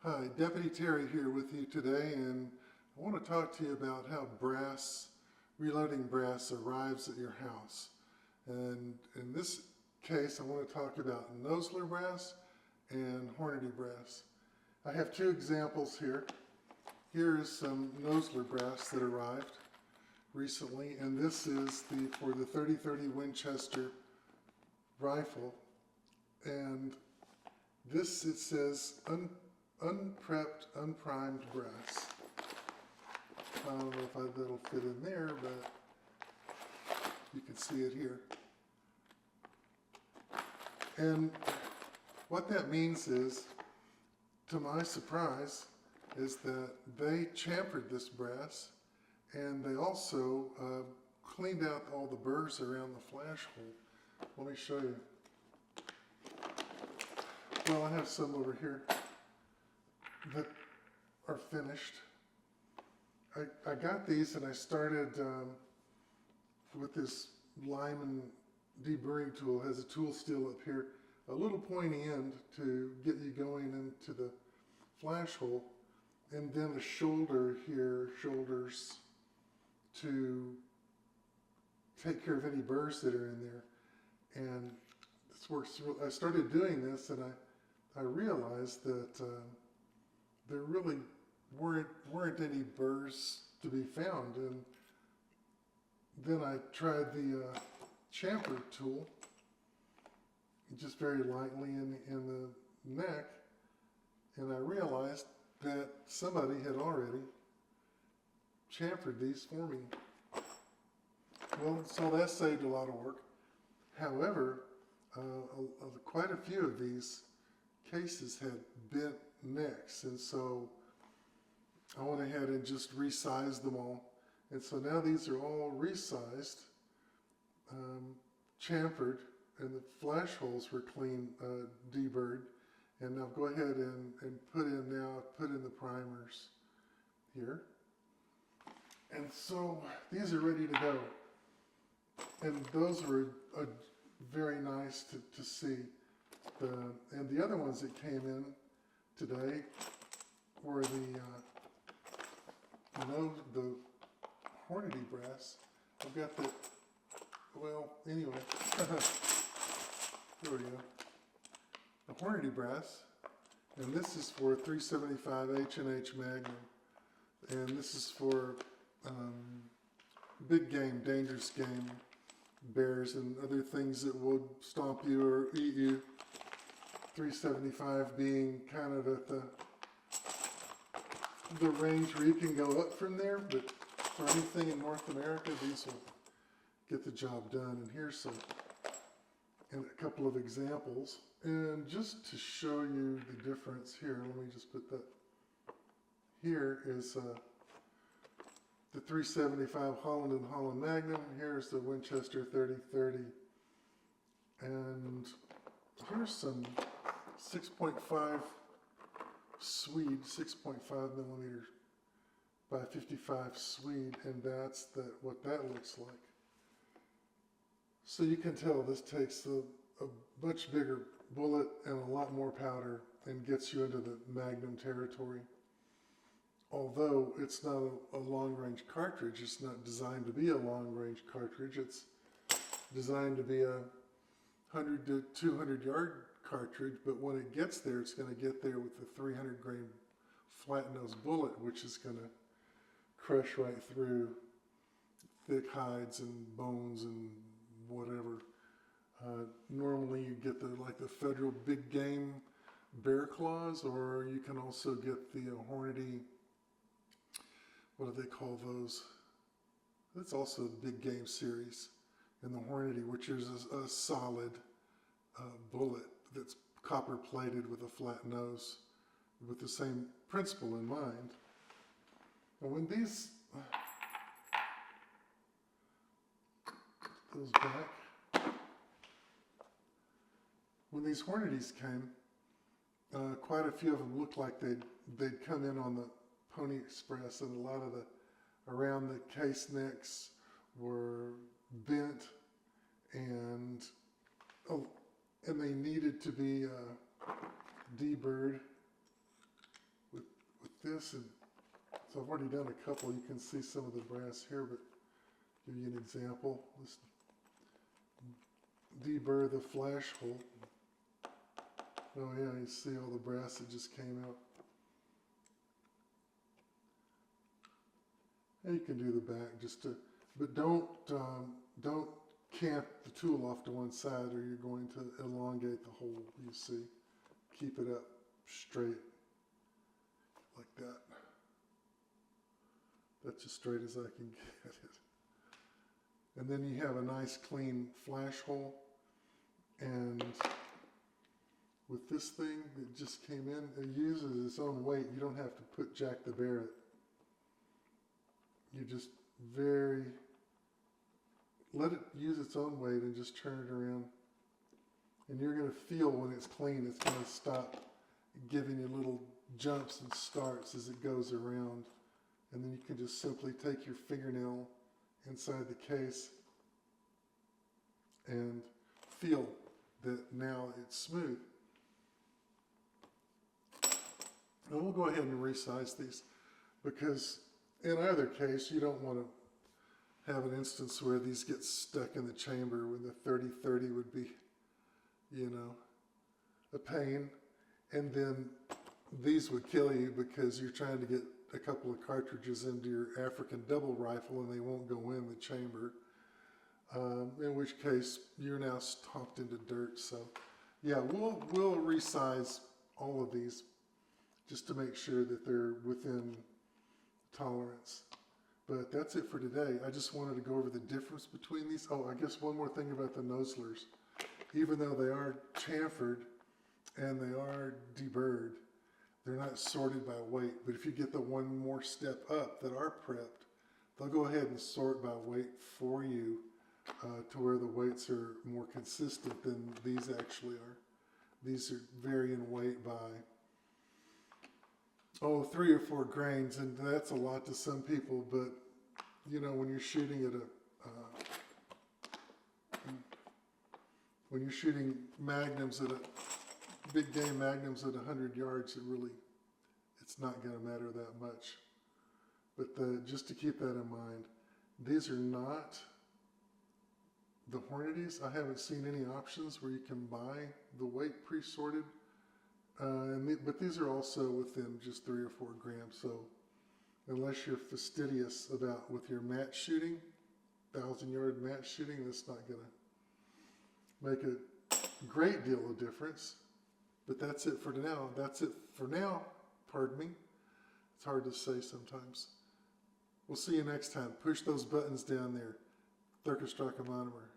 Hi, Deputy Terry here with you today, and I want to talk to you about how reloading brass arrives at your house. And in this case, I want to talk about Nosler brass and Hornady brass. I have two examples here. Here is some Nosler brass that arrived recently, and this is for the 30-30 Winchester rifle. And this, it says, unprepped, unprimed brass. I don't know if that'll fit in there, but you can see it here. And what that means is, to my surprise, is that they chamfered this brass, and they also cleaned out all the burrs around the flash hole. Let me show you. Well, I have some over here that are finished. I got these and I started with this Lyman deburring tool. It has a tool steel up here, a little pointy end to get you going into the flash hole, and then a shoulder here, shoulders to take care of any burrs that are in there. And this works. I started doing this and I realized that there really weren't any burrs to be found, and then I tried the chamfer tool just very lightly in the neck, and I realized that somebody had already chamfered these for me. Well, so that saved a lot of work. However, quite a few of these cases had bent necks, and so I went ahead and just resized them all. And so now these are all resized, chamfered, and the flash holes were clean, deburred. And now go ahead and put in the primers here. And so these are ready to go. And those were very nice to see. And the other ones that came in today were the Hornady brass. I've got the, well, anyway, here we go. The Hornady brass, and this is for 375 H&H Magnum, and this is for big game, dangerous game, bears and other things that would stomp you or eat you. 375 being kind of at the range where you can go up from there, but for anything in North America, these will get the job done. And here's a couple of examples. And just to show you the difference here, let me just put that. Here is the 375 Holland & Holland Magnum. Here's the Winchester 30-30. And here's some 6.5 Swede, 6.5 millimeter by 55 Swede, and that's what that looks like. So you can tell this takes a much bigger bullet and a lot more powder and gets you into the Magnum territory. Although it's not a long-range cartridge, it's not designed to be a long-range cartridge. It's designed to be a 100 to 200 yard cartridge, but when it gets there, it's going to get there with the 300 grain flat nose bullet, which is going to crush right through thick hides and bones and whatever. Normally you get the federal big game bear claws, or you can also get the Hornady, what do they call those? That's also the big game series, and the Hornady, which is a solid bullet that's copper plated with a flat nose with the same principle in mind. And when these when these Hornadys came, quite a few of them looked like they'd come in on the Pony Express, and a lot of around the case necks were bent, and they needed to be deburred this, and so I've already done a couple. You can see some of the brass here, but give you an example. Let's deburr the flash hole. Oh yeah, you see all the brass that just came out. And you can do the back just to, but don't cant the tool off to one side, or you're going to elongate the hole. You see, keep it up straight like that. That's as straight as I can get it. And then you have a nice clean flash hole, and with this thing that just came in, it uses its own weight. You don't have to put jack the bear it. You just let it use its own weight and just turn it around. And you're going to feel when it's clean, it's going to stop giving you little jumps and starts as it goes around. And then you can just simply take your fingernail inside the case and feel that now it's smooth. And we'll go ahead and resize these, because in either case, you don't want to have an instance where these get stuck in the chamber when the 30-30 would be, you know, a pain. And then these would kill you because you're trying to get a couple of cartridges into your African double rifle and they won't go in the chamber. In which case, you're now stomped into dirt. So yeah, we'll resize all of these just to make sure that they're within tolerance. But that's it for today. I just wanted to go over the difference between these. Oh, I guess one more thing about the Noslers. Even though they are chamfered and they are deburred, they're not sorted by weight. But if you get the one more step up that are prepped, they'll go ahead and sort by weight for you to where the weights are more consistent than these actually are. These vary in weight by 3 or 4 grains, and that's a lot to some people, but you know, when you're shooting at when you're shooting magnums big game magnums at 100 yards, it's not going to matter that much. But just to keep that in mind, these are not the Hornadies. I haven't seen any options where you can buy the weight pre-sorted. But these are also within just 3 or 4 grams. So unless you're fastidious with your match shooting, 1,000-yard match shooting, that's not going to make a great deal of difference. But that's it for now. That's it for now. Pardon me. It's hard to say sometimes. We'll see you next time. Push those buttons down there. Thurka Straka Monomer.